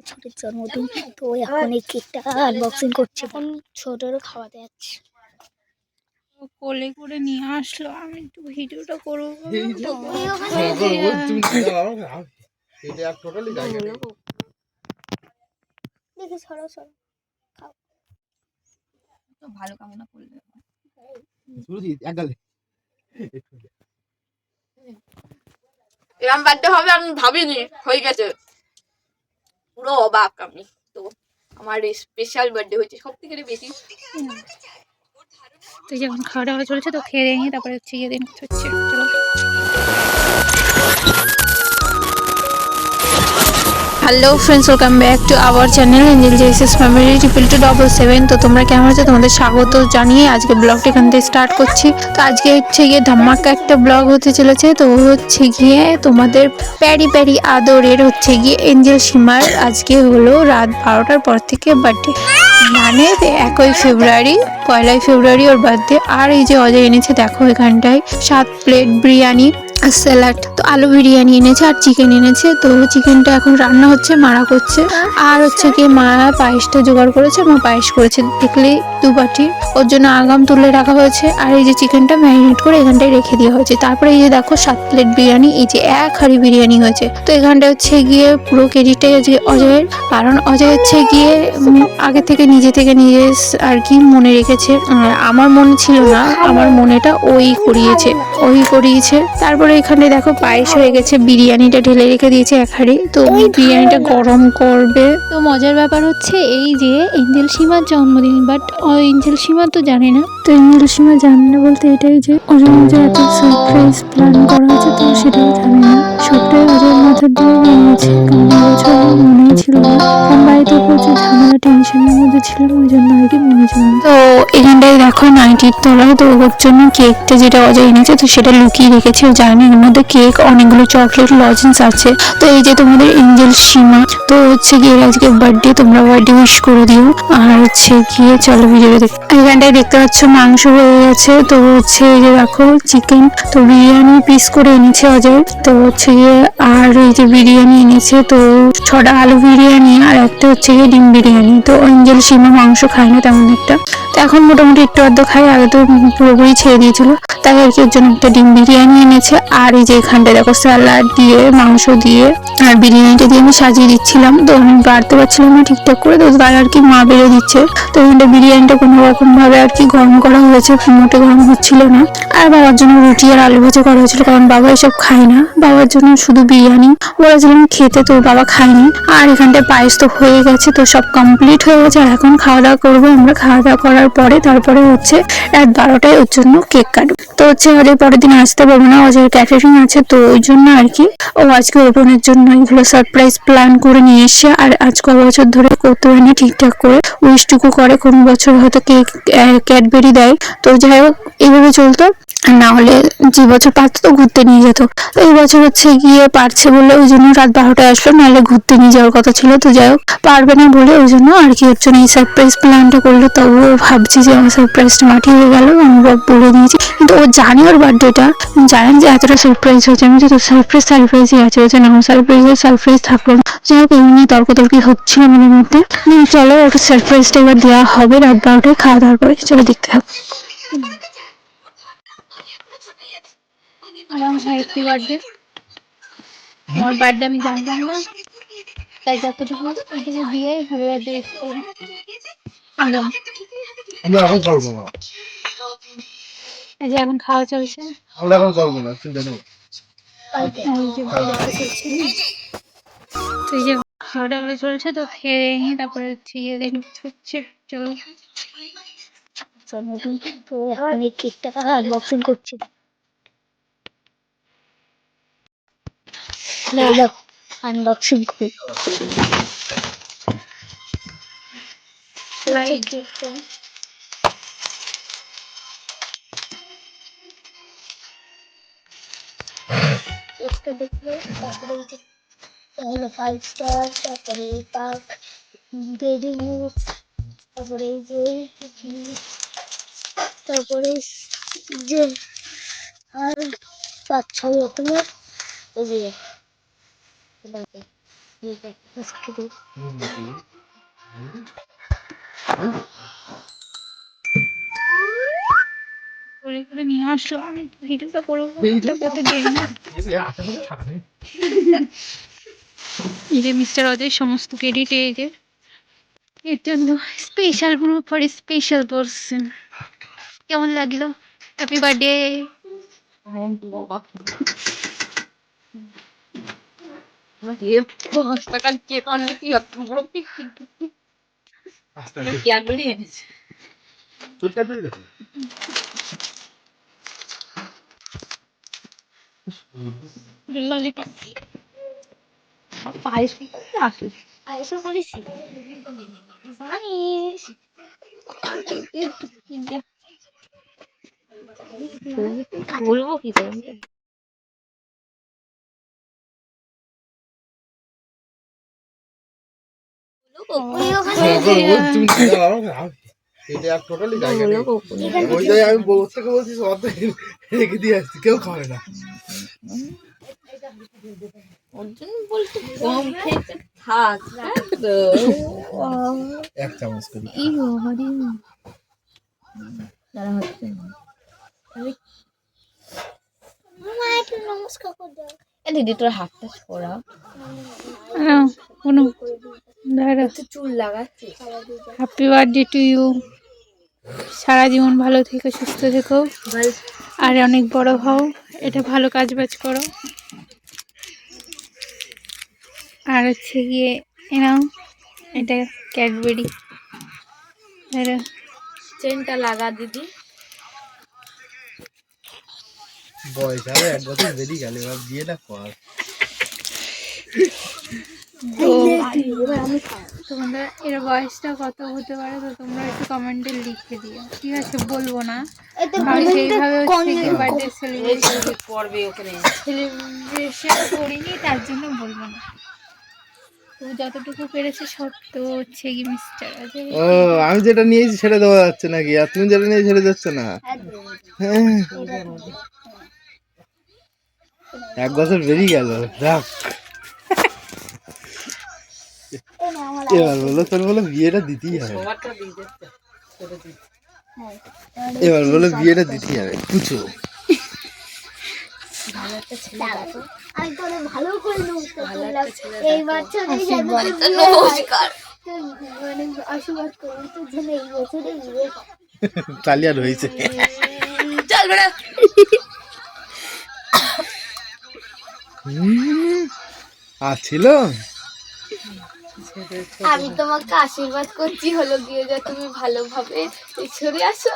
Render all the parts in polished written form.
ছোটের জন্মদিন, তো এখন এই কেকটা আনবক্সিং করছি। এখন ছোটেরও খাওয়াতে যাচ্ছি। কোলে করে নিয়ে আসলো, আমি একটু ভিডিওটা করবো। দেখি সরো সরো খাও। তো ভালো কামনা করলে এরকম বার্থডে হবে আমি ভাবিনি, হয়ে গেছে। পুরো অবাক আমি। তো আমার স্পেশাল বার্থডে হয়েছে সব থেকে বেশি। তো যখন খাওয়া দাওয়া চলছে, তো খেয়ে নিয়ে তারপরে হচ্ছে গিয়ে দিন হচ্ছে। চলো। Hello friends, welcome back to our channel angel জেসিস ফ্যামিলি 22277। তো তোমরা কেমন আছো? তোমাদের স্বাগত জানিয়ে আজকে ব্লগটা এখান থেকে স্টার্ট করছি। তো আজকে হচ্ছে গিয়ে ধামাকা একটা ব্লগ হতে চলেছে। তো হচ্ছে গিয়ে তোমাদের প্যারি প্যারি আদরের হচ্ছে গিয়ে এঞ্জেল সীমার আজকে হলো রাত 12টার পর থেকে বার্থডে, মানে 1ই ফেব্রুয়ারি, 1লাই ফেব্রুয়ারি ওর বার্থডে। আর এই যে অজয় এনেছে দেখো এখানটায় 7 প্লেট বিরিয়ানি আর স্যালাড, তো আলু বিরিয়ানি এনেছে আর চিকেন এনেছে। তো চিকেনটা এখন রান্না হচ্ছে, মারা করছে। আর হচ্ছে কি মা পায়েসটা জোগাড় করেছে, মা পায়েস করেছে দেখলেই 2 বাটি, ওর জন্য আগাম তুলে রাখা হয়েছে। আর এই যে চিকেনটা ম্যারিনেট করে এখানটায় রেখে দেওয়া হয়েছে। তারপরে এই যে দেখো 7 প্লেট বিরিয়ানি, এই যে 1 হাঁড়ি বিরিয়ানি হয়েছে। তো এখানটা হচ্ছে গিয়ে পুরো ক্রেডিটটাই আজকে অজয়ের, কারণ অজয় হচ্ছে গিয়ে আগে থেকে নিজে আর কি মনে রেখেছে। আমার মনে ছিল না, আমার মনেটা ওই করিয়েছে। তারপরে এখানে দেখো পায়েস হয়ে গেছে, বিরিয়ানিটা ঢেলে রেখে দিয়েছে 1 হাঁড়ি। তো বিরিয়ানিটা গরম করবে। তো মজার ব্যাপার হচ্ছে এই যে এঞ্জেল সীমার জন্মদিন, বাট এঞ্জেল সীমা তো জানে না। তো এঞ্জেল সীমা জানে না বলতে এটাই যে অজয় এত সারপ্রাইজ প্ল্যান করা হয়েছে, তো সেটাও জানে না। সবটাই অজয়ের মাথার দিয়ে বেরিয়েছে, কারণ এবছর আমার মনেই ছিল না, কারণ বাড়িতে প্রচুর ঝামেলা টেনশনের মধ্যে ছিলাম, ওই জন্য আর কি মনে ছিল না। তো এখানটায় দেখো নাইটির তলায়, তো ওর জন্য কেকটা যেটা অজয় এনেছে তো সেটা লুকিয়ে রেখেছে, ও জানে এর মধ্যে কেক, অনেকগুলো চকলেট লজেন্স আছে। তো এই যে তোমাদের এঞ্জেল সীমা, তো হচ্ছে গিয়ে আজকে বার্থডে, তোমরা বার্থডে উইশ করে দিও। আর হচ্ছে গিয়ে চলো ভিডিও দেখ। এখানটায় দেখতে পাচ্ছ মাংস হয়ে গেছে, তো হচ্ছে এই যে দেখো চিকেন, তো বিরিয়ানি পিস করে এনেছে অজয়, তো হচ্ছে গিয়ে আর এই যে বিরিয়ানি এনেছে, তো 6টা আলু বিরিয়ানি আর একটা হচ্ছে গিয়ে ডিম বিরিয়ানি। তো এঞ্জেল সীমা মাংস খায় না তেমন একটা, তো এখন মোটামুটি একটু অর্ধ খায়, আগে তো পুরোপুরি ছেড়ে দিয়েছিল, তাই আর কি ওর জন্য একটা ডিম বিরিয়ানি এনেছে। আর এই যে এখানটা দেখো স্যালাড দিয়ে, মাংস দিয়ে আর বিরিয়ানিটা দিয়ে আমি সাজিয়ে দিচ্ছিলাম, তো আমি বাড়তে পারছিলাম না ঠিকঠাক করে, তো তাই আর কি মা বেড়ে দিচ্ছে। তো এখানটা বিরিয়ানিটা কোনো রকম ভাবে আর কি গরম করা হয়েছে, মোটে গরম হচ্ছিল না। আর বাবার জন্য রুটি আর আলু ভাজা করা হয়েছিল, কারণ বাবা এসব খায় না, বাবার জন্য শুধু বিরিয়ানি বলেছিলাম খেতে, তো বাবা খায়নি। আর এখানটায় পায়েস তো হয়ে গেছে, তো সব কমপ্লিট হয়ে গেছে। আর এখন খাওয়া দাওয়া করবো আমরা। খাওয়া দাওয়া করার পরে তারপরে হচ্ছে রাত 12টায় ওর জন্য কেক কাটবো। তো হচ্ছে অজয় পরের দিন আসতে পারবো না, অজয়ের ক্যাটারিং আছে, তো ওই জন্য আর কি ও আজকে ওপেনের জন্য এগুলো সারপ্রাইজ প্ল্যান করে নিয়ে এসে। আর আজ ক বছর ধরে করতে পারেনি ঠিকঠাক করে, উইশটুকু করে, কোন বছর হয়তো কেক ক্যাডবেরি দেয়, তো যাই হোক এইভাবে চলতো। না হলে যে বছর পারতো তো ঘুরতে নিয়ে যেত, তো এই বছর হচ্ছে গিয়ে পারছে বলে ওই জন্য রাত 12টায় আসলো, নাহলে ঘুরতে নিয়ে যাওয়ার কথা ছিল। তো যাই হোক পারবে না বলে ওই জন্য আর কি ওর জন্য এই সারপ্রাইজ প্ল্যানটা করলো। তবুও ভাবছি যে আমার সারপ্রাইজটা মাটি হয়ে গেল, আমি বলে দিয়েছি, কিন্তু ও জানে ওর বার্থডেটা, জানেন যে এতটা সারপ্রাইজ হয়েছে। আমি তো সারপ্রাইজই আছে, হচ্ছে না সারপ্রাইজ থাকলো না। যাই হোক এমনি তর্কি হচ্ছিল মনের মধ্যে। চলো ওটা সারপ্রাইজটা এবার দেওয়া হবে রাত 12টায় খাওয়া দাওয়ার পরে, চলো দেখতে থাকো। আমার হ্যাপি বার্থডে, আমার বার্থডে আমি জানতাম না, তাই যতটুকু দিয়ে হ্যাপি বার্থডে উইশ করলাম। আমরা এখন করবো না, এই যে এখন খাওয়া চলছে, আমরা এখন করবো না, চিন্তা নেই। তো এই যে খাওয়া দাওয়া চলছে, তো খেয়ে নিয়ে তারপরে হচ্ছে চলো। জন্মদিন, তো এখন এই কেকটা আনবক্সিং করছি। আনবক্সিং করি কেকটা। কেকটা দেখলে তারপরে এই যে হলো 5 স্টার, তারপরে পাক বেরি মিল্ক, তারপরে এই যে তারপরে যে আর 5-6 রকমের এই যে করে করে নিয়ে আসলো, আমি ভিডিওটা করবো করতে দেরি না। এই যে মিস্টার অজয় সমস্ত ক্রেডিট এই যে এর জন্য special group for special person. কেমন লাগলো? Happy birthday. ললিপপ আইসো বলেছি আইস বলবো কি করে ওই ওখানে তুমি এটা আর টোটালি জায়গা নেই। ওই জায়গায় আমি বউ থেকে বলছি অর্ধেক রেখে দিয়ে আসছি, কেউ খাবে না। এক চামচ করি। মা একটু নমস্কার করে দাও দিদি তোর হাতটা সরা, কোনো দাঁড়া। চুল লাগাচ্ছি। Happy birthday to you. সারা জীবন ভালো থেকো, সুস্থ থেকো, আর অনেক বড় হও, এটা ভালো কাজ বাজ করো। আর হচ্ছে গিয়ে এনাও এটা ক্যাডবেরি। চেনটা লাগা দিদি। বয়স আরো 1 বছর বেরিয়ে গেল, এবার বিয়েটা কর। তো তোমাদের এর বয়সটা কত হতে পারে তো তোমরা একটু কমেন্টে লিখে দিও, ঠিক আছে? বলবো না, আমি সেইভাবে বার্থডে সেলিব্রেশন করবে ওখানে করিনি, তার জন্য বলবো না। তো যতটুকু পেরেছে সব তো হচ্ছে কি মিস্টার অজয়। ও আমি যেটা নিয়েছি সেটা দেওয়া যাচ্ছে নাকি, আর তুমি যেটা নিয়েছি সেটা যাচ্ছে না? হ্যাঁ, 1 বছর বেরিয়ে গেল, রাখ। এবার বলো, তোর বলো বিয়েটা দিতেই হবে। এবার বলো বিয়েটা দিতেই হবে, পুচো। আমি তোরে ভালো করে নমস্কার করলাম এই বাচ্চাদের নমস্কার। মানে আশীর্বাদ করলাম তোর জন্য এই বছরে বিয়ে চালিয়া রয়েছে। চল বেড়া। আর ছিল আমি তোমাকে আশীর্বাদ করছি, হলো গিয়ে যে তুমি ভালোভাবে সরে আসো।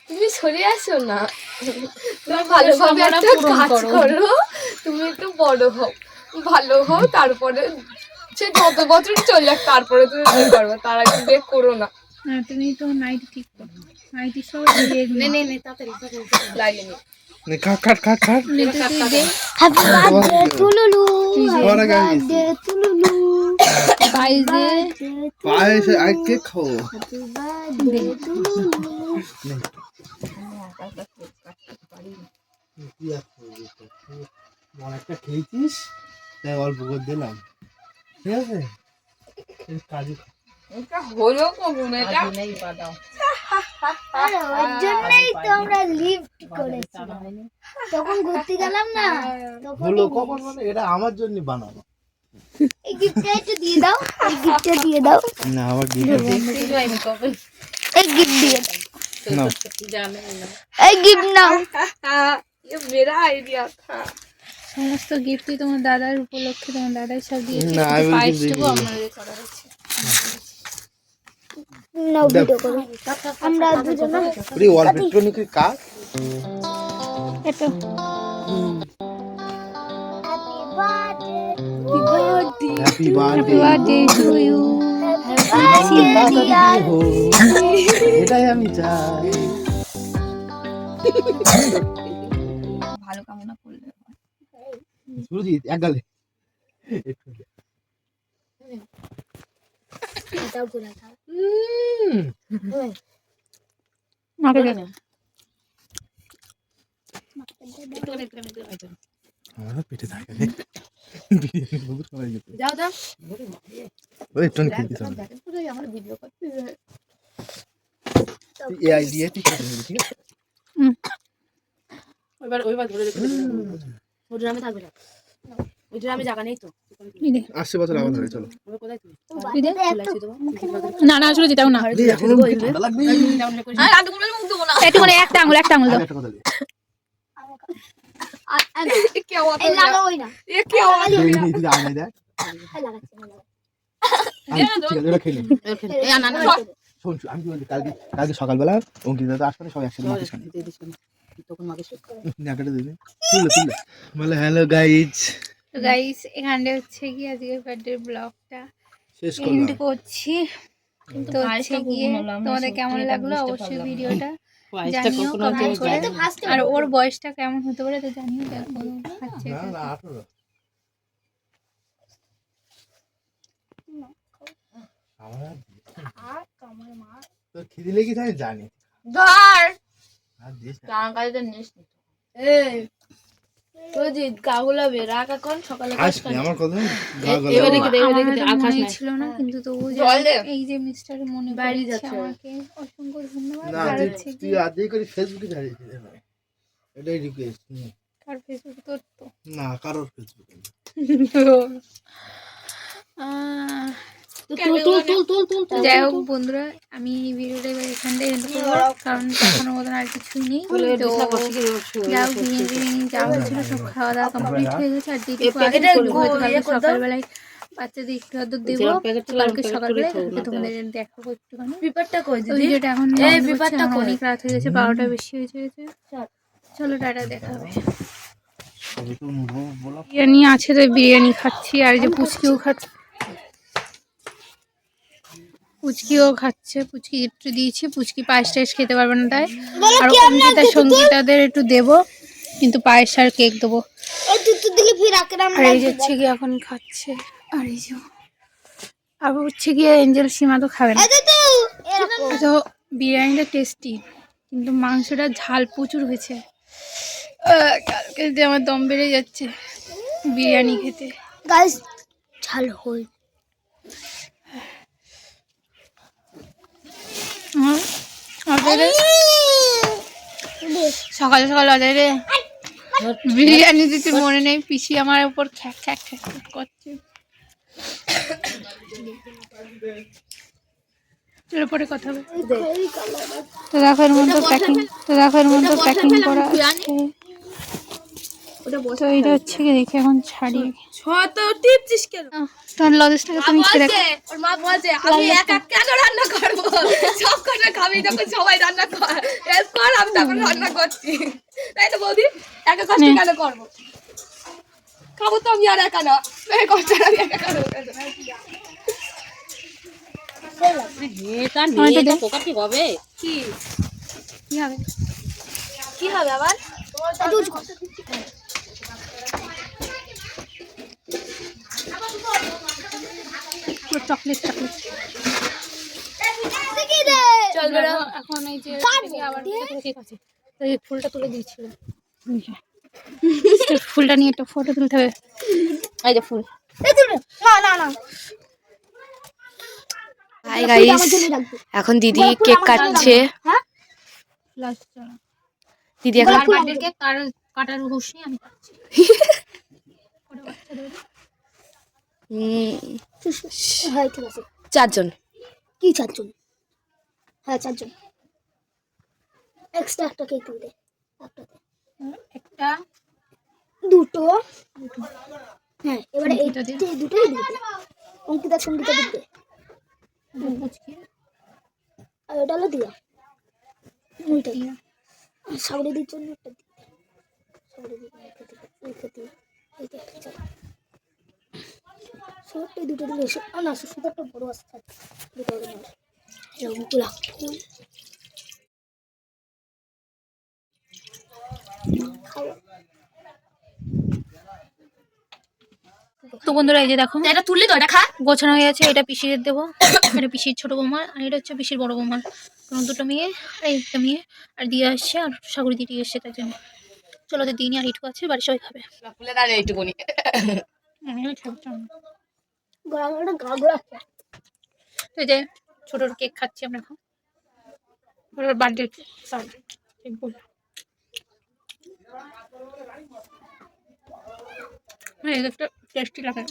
তুমি সরে আসো না, তুমি ভালোভাবে একটা কাজ করো, তুমি একটু বড় হও, ভালো হও, তারপরে সে যত বছর চলে যাক তারপরে তুমি বিয়ে করবে, তার আগে বিয়ে করো না। না তুমি তো নাইটি ঠিক করো, নাইটি সব দিয়ে নে নে নে তাড়াতাড়ি লাগে নি। কাট কাট কাট কাট। হ্যাপি বার্থডে টুলুলু ওরা গাইস বার্থডে টুলুলু বাইজে পায়েস আর কেক খাও। হ্যাপি বার্থডে টুলুলু একটা খেয়েছিস তাই অল্প করে দিলাম, ঠিক আছে? কাজু এটা হলো কখন এটা? আরে ওর জন্যই তো আমরা লিফট করেছিলাম তখন ঘুরতে গেলাম না তখন হলো কখন, মানে এটা আমার জন্য বানানো। এই গিফটটা একটু দিয়ে দাও এই গিফটটা দিয়ে দাও না আমার দিদি এই গিফট দিয়ে দাও না, এই গিফট নাও ये मेरा आइडिया था। সমস্ত গিফটই তোমার দাদার উপলক্ষে, তোমার দাদাই সব দিয়েছে। না আমি বলছি পায়েসটুকু দিদি। আমাদের করা হচ্ছে। নাও ভিডিও করো আমরা দুজনে ওরে ইলেকট্রনিকের কাজ। এটা happy birthday happy birthday, happy birthday to you. এটাই আমি চাই। ভালো কামনা করলে সুরজিৎ এক গালে একটু দে। এটাও পুরা খাও নাকে দে। আমার পেটে থাকে দেখতে বিরিয়ানি বহুত খাওয়াই যেত যাও যাও ওই একটু খেয়ে দিতে হবে আমার ভিডিও করতে এই আইডিয়া ঠিক আছে ঠিক আছে ওইবার ধরে রেখে ওই ড্রামে থাকবে না ওই ড্রামে জায়গা নেই তো আসছে বছর আবার ধরে চলো কোথায় তুমি না না আসলে যেটাও না এখনো ঠান্ডা লাগবে একটু মানে একটা আঙুল দাও একটা কথা দিই এই লাগাবোই না এই আয় দেখ এই লাগাচ্ছি না ঠিক আছে ওটা খেলে এই না না শোন আমি কি বলছি কালকে সকালবেলা অঙ্কিতা তো আসবে সবাই একসাথে মাকে সামনে তখন মাকে নাকাটা দিবি তুলে বলে হ্যালো গাইজ তো গাইস এখানে হচ্ছে কি আজকে বার্থডে ব্লগটা শেষ এন্ড করলাম করছি তো হচ্ছে গিয়ে তোমাদের কেমন লাগলো অবশ্যই ভিডিওটা জানিও কমেন্ট করে আর ওর বয়সটা কেমন হতে পারে তো জানিও দেখো খাচ্ছে না না 18 আমার তোর খিদে লেগেছে আমি জানি ধর আর দিস না। কাকাইতে নিস এই তুই যে কাগুলা বেরা কাকন সকালে আসবি আমার কথা এবারে কি আমার এবারে কি তো আকাশ মনেই নাই ছিল না কিন্তু তবু জল দে। এই যে মিস্টার মনে বাইরে করেছে যাচ্ছে। আমাকে অসংখ্য ধন্যবাদ না আর তুই- হচ্ছে কি তুই আজই করে ফেসবুকে ছাড়িয়েছিস এটাই রিকোয়েস্ট কার ফেসবুক তোর তো না কারোর ফেসবুকে আহ, তুল যাই হোক বন্ধুরা আমি এই ভিডিওটা এবার এখান থেকে end করবো কারণ দেখানোর মতন আর কিছুই নেই তো যাও বিরিয়ানি যা হয়েছিল সব খাওয়া দাওয়া কমপ্লিট হয়ে গেছে আর যেটুকু আছে এটা করবো হয়তো কালকে ইয়ে করে দাও। সকালবেলায় বাচ্চাদের একটু আধটু দেবো তো কালকে সকালবেলায় কালকে তোমাদের দেখাবো একটুখানি পেপারটা কই তো ভিডিওটা এখন এই বন্ধ করছি, পেপারটা এখন কই? অনেক রাত হয়ে গেছে 12টা বেশি হয়ে গেছে চলো টাটা দেখা হবে সবই তো বলা বিরিয়ানি আছে তো বিরিয়ানি খাচ্ছি আর এই যে পুচকিও খাচ্ছে পুচকি একটু দিয়েছি পুচকি পায়েস টায়েস খেতে পারবে না তাই আর অঙ্কিতা সঙ্গীতাদের একটু দেবো কিন্তু পায়েস আর কেক দেবো এই দুধ দিলে ফির আকরাম আর এই যে হচ্ছে গিয়ে এখন খাচ্ছে আর এই যে আর হচ্ছে গিয়ে এঞ্জেল সীমা তো খাবে না এরকম তো বিরিয়ানিটা টেস্টি কিন্তু মাংসটা ঝাল প্রচুর হয়েছে কালকে যে আমার দম বেড়ে যাচ্ছে বিরিয়ানি খেতে গাইস ঝাল হই ওদের সকাল সকাল ওদের বিরিয়ানি দিতে মনে নেই পিসি আমার উপর খ্যাক খ্যাক খ্যাক খ্যাক করছে চলো পরে কথা হবে তো দেখো এর মধ্যে প্যাকিং করা আছে তো এটা হচ্ছে কি দেখি এখন ছাড়ি ছত টিপছিস কেন তোমার লজেসটাকে তুমি খেয়ে দেখো ওর মা বলছে আমি একা কেন রান্না করব সব কটা খাবি যখন সবাই রান্না কর এরপর আমি তখন রান্না করছি তাই তো বৌদি একা কষ্ট কেন করবো খাবো তো আমি আর একা না এই কষ্ট আমি একা করবো কি কি হবে কি হবে আবার চকলেট চল বেরো এখন এই যে আবার ঠিক আছে তো এই ফুলটা তুলে দিয়েছিল ফুলটা নিয়ে একটা ফটো তুলতে হবে এই যে ফুল না না হাই গাইস এখন দিদি কেক কাটছে হ্যাঁ দিদি এখন বার্থডে কেক কাটার হুঁশ নেই আমি কাটছি হ্যাঁ ঠিক আছে চারজন কি চারজন হ্যাঁ চারজন এক্সট্রা একটা কেক দিতে একটাতে একটা দুটো হ্যাঁ এবারে এই অঙ্কিতা দিয়ে। দুটোই দিতে অঙ্কিতা সঙ্গীতা দিতে পুচকি আর ওটা হলো দিয়া ওইটাই দিয়া। সাবরিদির জন্য একটা দিতে সাবরিদির একটা সবটাই দুটো দিলে না শুধু একটা বড় আসতে দুটো এরকম গোলাপ ফুল তো বন্ধুরা এই যে দেখো এটা তুললি তো এটা খা গোছানো হয়ে গেছে এটা পিসির দেবো এটা পিসির ছোট বৌমার আর এটা হচ্ছে পিসির বড় বৌমার কারণ দুটো মেয়ে আর একটা মেয়ে আর দিয়ে আসছে আর সাগরি দিদি এসছে তার জন্য চলো তো দিনই আর হিটু আছে, বাড়ির সবাই খাবে। ফুলে দাঁড়িয়ে এইটুকুনি আমিও খেতে গরমটা গাগড়া তো এই যে ছোটোর কেক খাচ্ছি আমরা এখন, ওর বার্থডে কেক বললাম। হ্যাঁ এই কেকটা টেস্টি লাগে।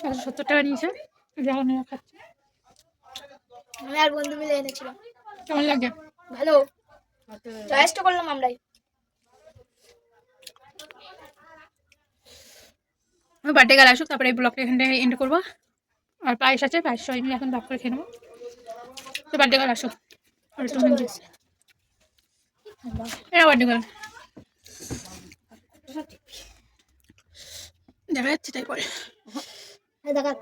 170 টাকা নিয়েছে, যখন এরা খাচ্ছে। আমি আর বন্ধু মিলে এনেছিলাম। কেমন লাগে? ভালো, চয়েস তো করলাম আমরাই। বার্থডে গাল আসুক, তারপরে এই ব্লগটা এখান থেকে এন্ড করবো। আর পায়েস আছে, পায়েস সবাই মিলে এখন ভাগ করে খেয়ে নেবো। তো বার্থডে গাল আসুক, আর একটু এরা বার্থডে গাল দেখা যাচ্ছে তাই পরে দেখা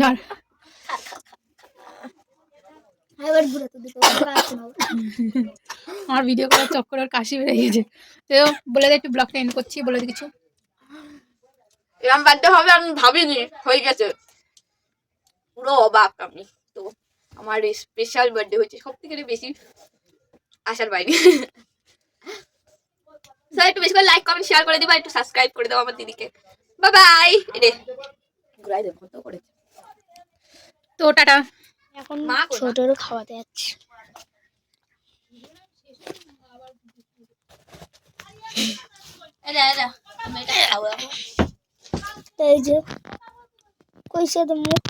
ধর এবার ঘুরে তো দিতে আমার ভিডিও করার চক্কর আর কাশি বেড়ে গেছে। তো বলে দে একটু ব্লগটা এন্ড করছি, বলে দে কিছু। এরকম বার্থডে হবে আমি ভাবিনি, হয়ে গেছে পুরো অবাক আমি। তো আমার স্পেশাল বার্থডে হয়েছে, সব থেকে বেশি আশার বাইরে। সো একটু বেশি করে লাইক কমেন্ট শেয়ার করে দিবা, একটু সাবস্ক্রাইব করে দাও আমার দিদিকে। Bye bye. রে ঘুরাই দেবো তো করেছে। তো টাটা। এখন ছোটরও খাওয়াতে যাচ্ছি। এই যে কইছে তো মুখ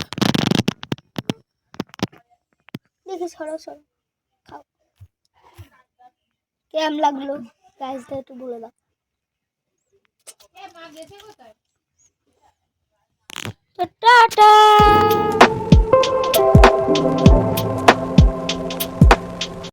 দেখে সরো সরো খাও। কেমন লাগলো গাইসটা একটু বলে দাও। তো টাটা।